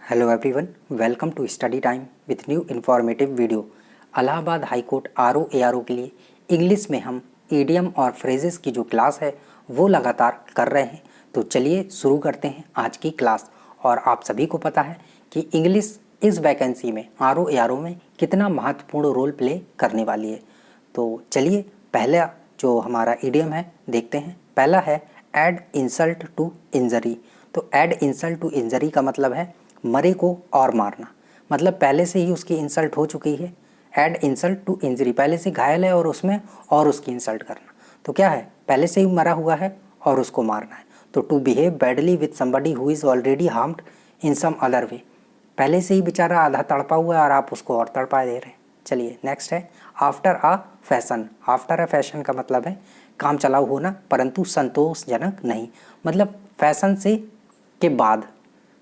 Hello everyone, welcome to study time with new informative video. Allahabad high court R O के लिए English में हम idiom और phrases की जो क्लास है वो लगातार कर रहे हैं। तो चलिए शुरू करते हैं आज की क्लास। और आप सभी को पता है कि इंग्लिश इस वैकेंसी में आर ओ में कितना महत्वपूर्ण रोल प्ले करने वाली है। तो चलिए पहला जो हमारा ईडियम है देखते हैं। पहला है ऐड इंसल्ट टू इंजरी। तो ऐड इंसल्ट टू इंजरी का मतलब है मरे को और मारना, मतलब पहले से ही उसकी इंसल्ट हो चुकी है। ऐड इंसल्ट टू इंजरी, पहले से घायल है और उसमें और उसकी इंसल्ट करना। तो क्या है, पहले से ही मरा हुआ है और उसको मारना है। तो to behave badly with somebody who is already harmed in some other way, पहले से ही बेचारा आधा तड़पा हुआ है और आप उसको और तड़पा दे रहे हैं। चलिए नेक्स्ट है after a fashion. After a fashion का मतलब है काम चलाऊ होना परंतु संतोषजनक नहीं, मतलब फैशन से के बाद,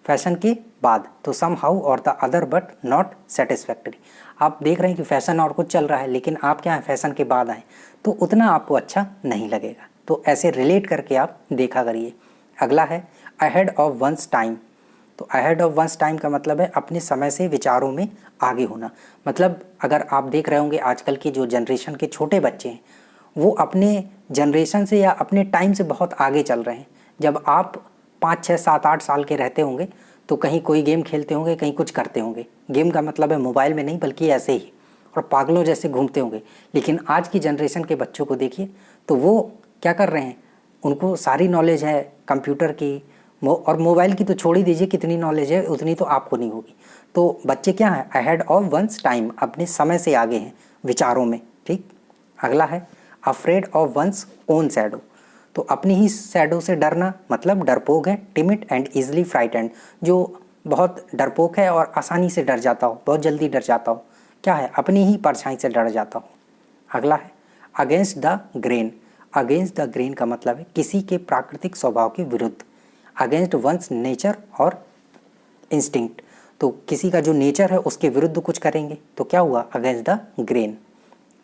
फैशन के बाद। तो सम हाउ और the other but not satisfactory. आप देख रहे हैं कि फैशन और कुछ चल रहा है लेकिन आप क्या है फैशन के बाद आए तो उतना आपको अच्छा नहीं लगेगा। तो ऐसे रिलेट करके आप देखा करिए। अगला है अहेड ऑफ वंस टाइम। तो अहेड ऑफ वंस टाइम का मतलब है अपने समय से विचारों में आगे होना। मतलब अगर आप देख रहे होंगे आजकल की जो जनरेशन के छोटे बच्चे हैं वो अपने जनरेशन से या अपने टाइम से बहुत आगे चल रहे हैं। जब आप 5, 6, 7, 8 साल के रहते होंगे तो कहीं कोई गेम खेलते होंगे, कहीं कुछ करते होंगे। गेम का मतलब है मोबाइल में नहीं बल्कि ऐसे ही, और पागलों जैसे घूमते होंगे। लेकिन आज की जनरेशन के बच्चों को देखिए तो वो क्या कर रहे हैं, उनको सारी नॉलेज है कंप्यूटर की और मोबाइल की तो छोड़ ही दीजिए, कितनी नॉलेज है उतनी तो आपको नहीं होगी। तो बच्चे क्या हैं, अहेड ऑफ वंस टाइम, अपने समय से आगे हैं विचारों में। ठीक। अगला है afraid of one's own shadow. तो अपनी ही शैडो से डरना, मतलब डरपोक है। टिमिड एंड इजली फ्राइटेंड, जो बहुत डरपोक है और आसानी से डर जाता हो, बहुत जल्दी डर जाता हो। क्या है, अपनी ही परछाई से डर जाता हो। अगला है against the grain. Against the grain का मतलब है किसी के प्राकृतिक स्वभाव के विरुद्ध। अगेंस्ट वंस नेचर और इंस्टिंक्ट, तो किसी का जो नेचर है उसके विरुद्ध कुछ करेंगे तो क्या हुआ, against the grain.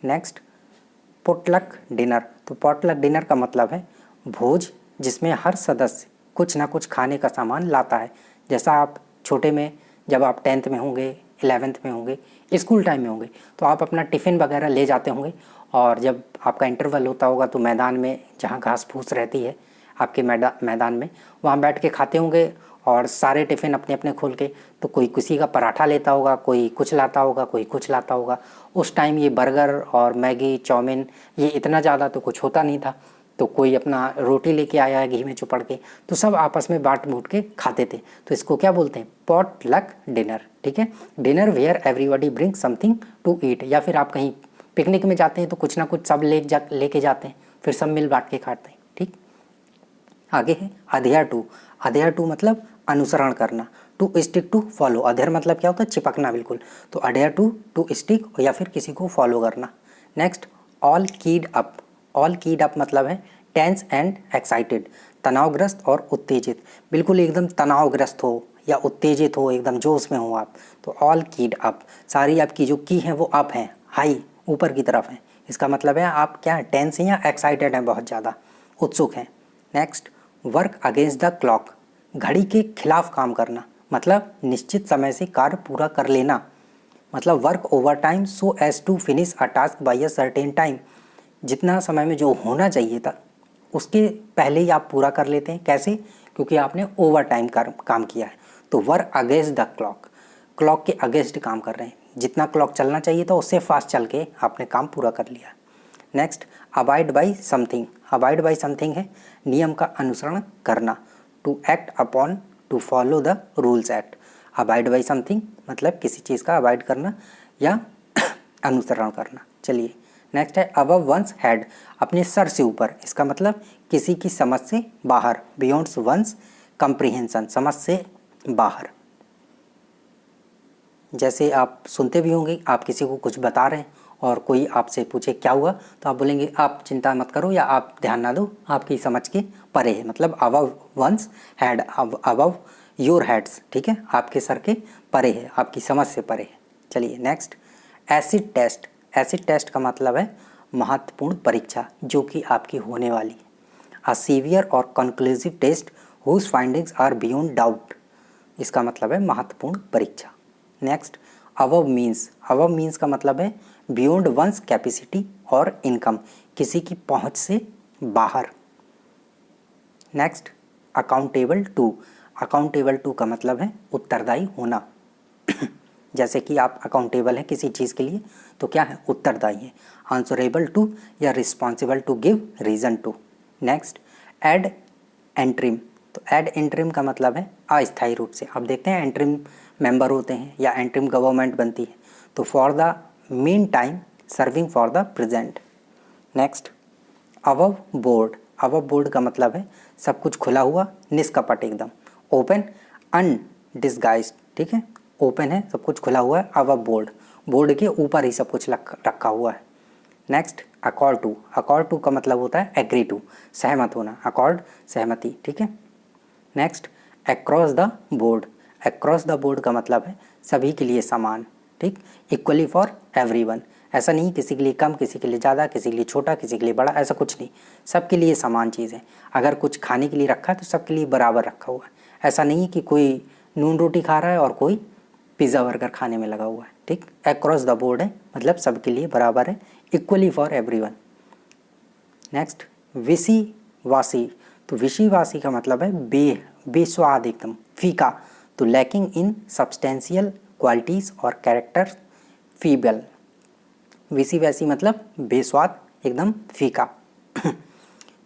Next potluck dinner. तो पोटलक डिनर का मतलब है भोज जिसमें हर सदस्य कुछ ना कुछ खाने का सामान लाता है। जैसा आप छोटे में जब आप 10th में होंगे, 11th में होंगे, स्कूल टाइम में होंगे तो आप अपना टिफ़िन वगैरह ले जाते होंगे। और जब आपका इंटरवल होता होगा तो मैदान में जहाँ घास फूस रहती है आपके मैदान में, वहाँ बैठ के खाते होंगे और सारे टिफ़िन अपने अपने खोल के। तो कोई किसी का पराठा लेता होगा, कोई कुछ लाता होगा, कोई कुछ लाता होगा। उस टाइम ये बर्गर और मैगी चाउमीन ये इतना ज़्यादा तो कुछ होता नहीं था। तो कोई अपना रोटी लेके आया है घी में चुपड़ के, तो सब आपस में बांट बूट के खाते थे। तो इसको क्या बोलते हैं, पॉट लक डिनर। ठीक है, dinner where everybody bring something to eat. या फिर आप कहीं पिकनिक में जाते हैं तो कुछ ना कुछ सब लेके जाते हैं, फिर सब मिल बांट के खाते हैं। ठीक। आगे है अधेयर टू। अधेयर टू मतलब अनुसरण करना। To stick to follow. Adhere मतलब क्या होता है, चिपकना बिल्कुल। तो अधेयर टू स्टिक या फिर किसी को फॉलो करना। नेक्स्ट ऑल कीड अप। ऑल कीड अप मतलब है टेंस एंड एक्साइटेड, तनावग्रस्त और उत्तेजित। बिल्कुल एकदम तनावग्रस्त हो या उत्तेजित हो, एकदम जोश में हो आप, तो ऑल कीड अप। सारी आपकी जो की हैं वो अप हैं, हाई ऊपर की तरफ हैं। इसका मतलब है आप क्या टेंस हैं या एक्साइटेड हैं, बहुत ज़्यादा उत्सुक हैं। Next work against the clock. घड़ी के खिलाफ काम करना, मतलब निश्चित समय से कार्य पूरा कर लेना। मतलब work over time so as to finish a task by a certain time. जितना समय में जो होना चाहिए था उसके पहले ही आप पूरा कर लेते हैं। कैसे, क्योंकि आपने ओवर टाइम काम किया है। तो work against the clock, clock के अगेंस्ट काम कर रहे हैं। जितना क्लॉक चलना चाहिए था उससे फास्ट चल के आपने काम पूरा कर लिया। Next abide by something. Abide by something है नियम का अनुसरण करना। To act upon, to follow the rules act. Abide by something मतलब किसी चीज़ का अबाइड करना या अनुसरण करना। चलिए नेक्स्ट है अबव वंस हेड। अपने सर से ऊपर, इसका मतलब किसी की समझ से बाहर। बियॉन्ड्स वंस कंप्रीहेंशन, समझ से बाहर। जैसे आप सुनते भी होंगे, आप किसी को कुछ बता रहे हैं और कोई आपसे पूछे क्या हुआ तो आप बोलेंगे आप चिंता मत करो या आप ध्यान ना दो, आपकी समझ के परे है। मतलब above once head, above your heads. ठीक है, आपके सर के परे है, आपकी समझ से परे है। चलिए next acid test. Acid test का मतलब है महत्वपूर्ण परीक्षा जो कि आपकी होने वाली है। अ सीवियर और conclusive test whose findings are beyond doubt. इसका मतलब है महत्वपूर्ण परीक्षा। नेक्स्ट, अबव मीन्स का मतलब है बियॉन्ड वंस कैपेसिटी और इनकम, किसी की पहुंच से बाहर। नेक्स्ट, अकाउंटेबल टू का मतलब है उत्तरदायी होना। जैसे कि आप अकाउंटेबल हैं किसी चीज़ के लिए तो क्या है, उत्तरदायी है। आंसरेबल टू या responsible to give reason to. Next, ad interim, तो एड एंट्रीम का मतलब है अस्थायी रूप से। आप देखते हैं एंट्रीम मेंबर होते हैं या एंट्रीम गवर्नमेंट बनती है, तो for the mean time serving for the present. Next, above board का मतलब है सब कुछ खुला हुआ, निष्कपट एकदम। ओपन अनडिस्गाइज्ड, ठीक है, ओपन है, सब कुछ खुला हुआ है। अबव बोर्ड के ऊपर ही सब कुछ रखा हुआ है। नेक्स्ट, अकॉर्ड टू का मतलब होता है एग्री टू, सहमत होना। अकॉर्ड सहमति, ठीक है। नेक्स्ट, अक्रॉस द बोर्ड का मतलब है सभी के लिए समान, ठीक, इक्वली फॉर एवरीवन। ऐसा नहीं किसी के लिए कम, किसी के लिए ज़्यादा, किसी के लिए छोटा, किसी के लिए बड़ा, ऐसा कुछ नहीं, सबके लिए समान चीज़ है। अगर कुछ खाने के लिए रखा है तो सबके लिए बराबर रखा हुआ है। ऐसा नहीं कि कोई नून रोटी खा रहा है और कोई पिज़्ज़ा बर्गर खाने में लगा हुआ है, ठीक। अक्रॉस द बोर्ड है मतलब सबके लिए बराबर है, इक्वली फॉर एवरीवन। नेक्स्ट, विषीवासी, तो विषीवासी का मतलब है बेस्वाद एकदम, फीका, तो लैकिंग इन सब्सटेंशियल क्वालिटीज़ और कैरेक्टर फीबल। विषीवासी मतलब बेस्वाद एकदम फीका।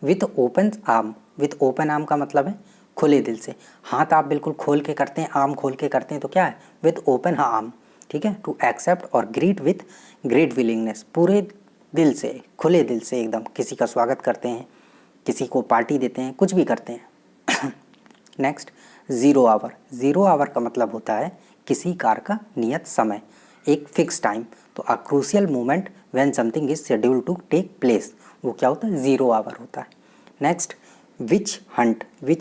विथ ओपन आर्म का मतलब है खुले दिल से। हाथ आप बिल्कुल खोल के करते हैं, आर्म खोल के करते हैं तो क्या है, विथ ओपन आर्म, ठीक है। टू एक्सेप्ट और ग्रीट विथ ग्रेट विलिंगनेस, पूरे दिल से, खुले दिल से एकदम किसी का स्वागत करते हैं, किसी को पार्टी देते हैं, कुछ भी करते हैं। नेक्स्ट, ज़ीरो आवर का मतलब होता है किसी कार्य का नियत समय, एक फिक्स टाइम। तो a crucial moment when something is schedule to take place, वो क्या होता है, ज़ीरो आवर होता है। नेक्स्ट, विच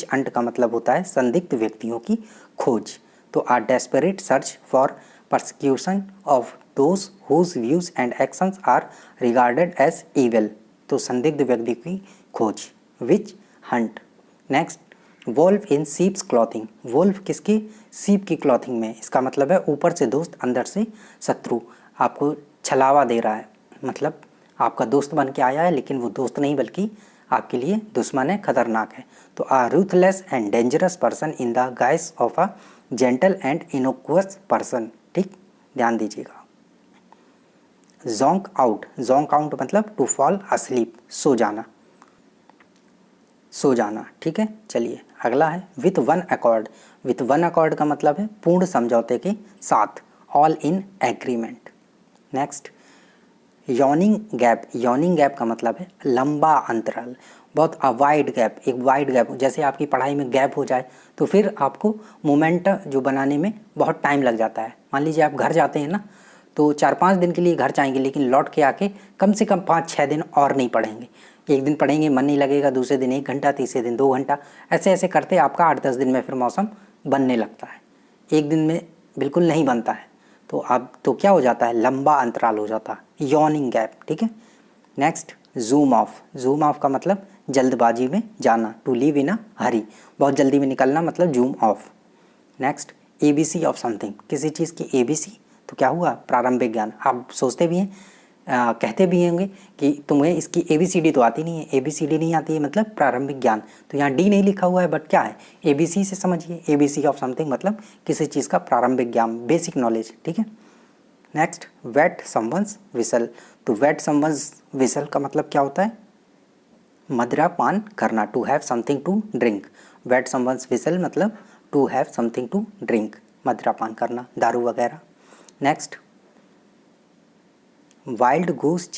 हंट का मतलब होता है संदिग्ध व्यक्तियों की खोज। तो a desperate search for persecution of those whose views and actions are regarded as evil, तो संदिग्ध व्यक्ति की खोज, witch hunt. Next, wolf in sheep's clothing, wolf किसकी, सीप की क्लॉथिंग में, इसका मतलब है ऊपर से दोस्त अंदर से शत्रु, आपको छलावा दे रहा है, मतलब आपका दोस्त बन के आया है लेकिन वो दोस्त नहीं बल्कि आपके लिए दुश्मन है, खतरनाक है। तो a ruthless and dangerous person in the guise of a gentle and innocuous person, ठीक, ध्यान दीजिएगा। जोंक आउट मतलब टू फॉल अस्लीप, सो जाना, ठीक है। चलिए अगला है विथ वन अकॉर्ड का मतलब है पूर्ण समझौते के साथ, all in agreement. Next, yawning gap का मतलब है लंबा अंतराल, बहुत वाइड गैप, जैसे आपकी पढ़ाई में गैप हो जाए तो फिर आपको मोमेंट जो बनाने में बहुत टाइम लग जाता है। मान लीजिए आप घर जाते हैं ना, तो 4-5 दिन के लिए घर जाएंगे लेकिन लौट के आके कम से कम 5-6 दिन और नहीं पढ़ेंगे। एक दिन पढ़ेंगे मन नहीं लगेगा, दूसरे दिन 1 घंटा, तीसरे दिन 2 घंटा, ऐसे करते आपका 8-10 दिन में फिर मौसम बनने लगता है। एक दिन में बिल्कुल नहीं बनता है, तो अब तो क्या हो जाता है, लंबा अंतराल हो जाता है, यॉर्निंग गैप, ठीक है। नेक्स्ट, जूम ऑफ का मतलब जल्दबाजी में जाना, टू लीव इन अ हरी, बहुत जल्दी में निकलना, मतलब zoom of. Next, ABC of something, किसी चीज़ की ABC, तो क्या हुआ, प्रारंभिक ज्ञान। आप सोचते भी हैं, कहते भी होंगे कि तुम्हें इसकी ABCD तो आती नहीं है, ABCD नहीं आती है मतलब प्रारंभिक ज्ञान, तो यहाँ D नहीं लिखा हुआ है बट क्या है, ABC से समझिए, ABC ऑफ समथिंग मतलब किसी चीज़ का प्रारंभिक ज्ञान, बेसिक नॉलेज, ठीक है। नेक्स्ट, वेट समवंस विसल, तो वेट समवंस विसल का मतलब क्या होता है, मदिरा पान करना, to have something to drink. Wet someone's whistle मतलब to have something to drink, मदिरा पान करना, दारू वगैरह। नेक्स्ट, वाइल्ड गूस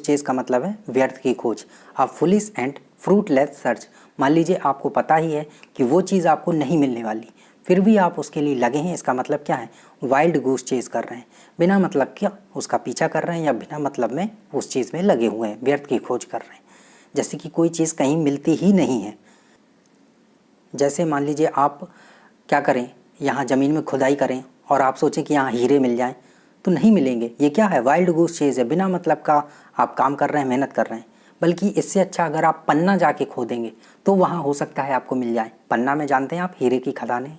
चेस का मतलब है व्यर्थ की खोज, a foolish and fruitless search. मान लीजिए आपको पता ही है कि वो चीज़ आपको नहीं मिलने वाली, फिर भी आप उसके लिए लगे हैं, इसका मतलब क्या है, वाइल्ड गूस चेस कर रहे हैं, बिना मतलब क्या उसका पीछा कर रहे हैं या बिना मतलब में उस चीज़ में लगे हुए हैं, व्यर्थ की खोज कर रहे हैं। जैसे कि कोई चीज़ कहीं मिलती ही नहीं है, जैसे मान लीजिए आप क्या करें, यहाँ ज़मीन में खुदाई करें और आप सोचें कि यहाँ हीरे मिल जाएं, तो नहीं मिलेंगे। ये क्या है, वाइल्ड गूस चेज़ है, बिना मतलब का आप काम कर रहे हैं, मेहनत कर रहे हैं। बल्कि इससे अच्छा अगर आप पन्ना जाके खोदेंगे तो वहाँ हो सकता है आपको मिल जाए। पन्ना में जानते हैं आप हीरे की खदानें,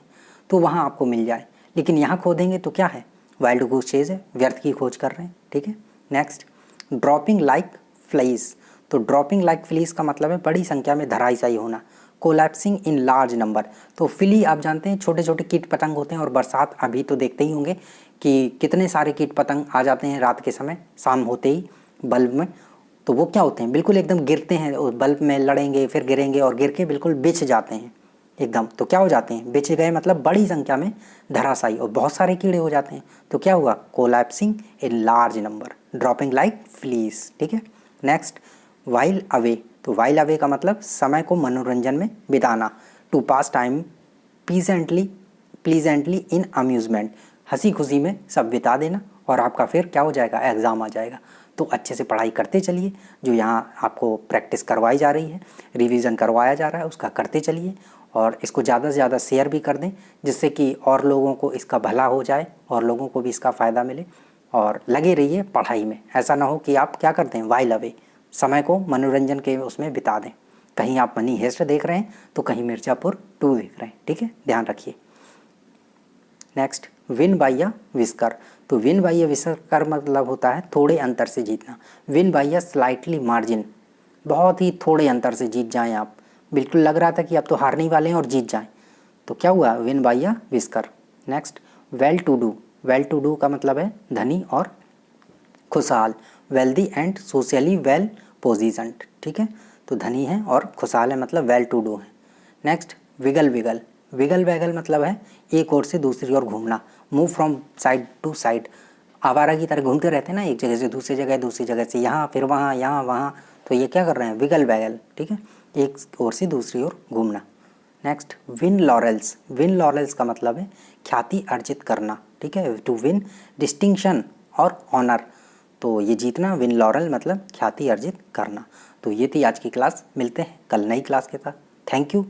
तो वहाँ आपको मिल जाए। लेकिन यहाँ खोदेंगे तो क्या है, वाइल्ड गूस चेज है, व्यर्थ की खोज कर रहे हैं। ठीक है, नेक्स्ट ड्रॉपिंग लाइक फ्लाइज। तो ड्रॉपिंग लाइक फ्लीज का मतलब है बड़ी संख्या में धराशायी होना। कोलैप्सिंग इन लार्ज नंबर, तो फ्ली आप जानते हैं छोटे छोटे कीट पतंग होते हैं, और बरसात अभी तो देखते ही होंगे कि कितने सारे कीट पतंग आ जाते हैं रात के समय, शाम होते ही बल्ब में। तो वो क्या होते हैं, बिल्कुल एकदम गिरते हैं उस बल्ब में, लड़ेंगे फिर गिरेंगे और गिर के बिल्कुल बिछ जाते हैं एकदम। तो क्या हो जाते हैं, बिछ गए मतलब बड़ी संख्या में धराशायी, और बहुत सारे कीड़े हो जाते हैं। तो क्या हुआ, collapsing in large number, dropping like flies. ठीक है, नेक्स्ट वाइल अवे। तो वाइल अवे का मतलब समय को मनोरंजन में बिताना। To pass time pleasantly in amusement, हंसी खुशी में सब बिता देना, और आपका फिर क्या हो जाएगा, एग्ज़ाम आ जाएगा। तो अच्छे से पढ़ाई करते चलिए, जो यहाँ आपको प्रैक्टिस करवाई जा रही है, रिवीजन करवाया जा रहा है, उसका करते चलिए, और इसको ज़्यादा से ज़्यादा शेयर भी कर दें, जिससे कि और लोगों को इसका भला हो जाए और लोगों को भी इसका फ़ायदा मिले। और लगे रहिए पढ़ाई में, ऐसा ना हो कि आप क्या करते हैं, वाइल अवे, समय को मनोरंजन के उसमें बिता दें। कहीं आप मनी हेस्ट देख रहे हैं तो कहीं मिर्ज़ापुर 2 देख रहे हैं। ठीक है, ध्यान रखिए। Next win by a whisker. तो विन बाय अ विस्कर मतलब होता है थोड़े अंतर से जीतना। Win by a slightly margin, बहुत ही थोड़े अंतर से जीत जाएं आप। बिल्कुल लग रहा था कि आप तो हारने ही वाले हैं और जीत जाएं, तो क्या हुआ, win by a whisker. Next well to do. Well to do का मतलब है धनी और खुशहाल। Wealthy and socially well positioned. ठीक है, तो धनी है और खुशहाल है, मतलब वेल टू डू है। Next wiggle wiggle. Wiggle waggle मतलब है एक ओर से दूसरी ओर घूमना। Move from side to side, आवारा की तरह घूमते रहते हैं ना, एक जगह से दूसरी जगह, दूसरी जगह से यहाँ, फिर वहाँ, यहाँ वहाँ। तो ये क्या कर रहे हैं, विगल वैगल। ठीक है, एक ओर से दूसरी ओर घूमना। Next win laurels. Win laurels का मतलब है ख्याति अर्जित करना। ठीक है, टू विन डिस्टिंक्शन और ऑनर, तो ये जीतना, विन लॉरेल मतलब ख्याति अर्जित करना। तो ये थी आज की क्लास, मिलते हैं कल नई क्लास के साथ। Thank you.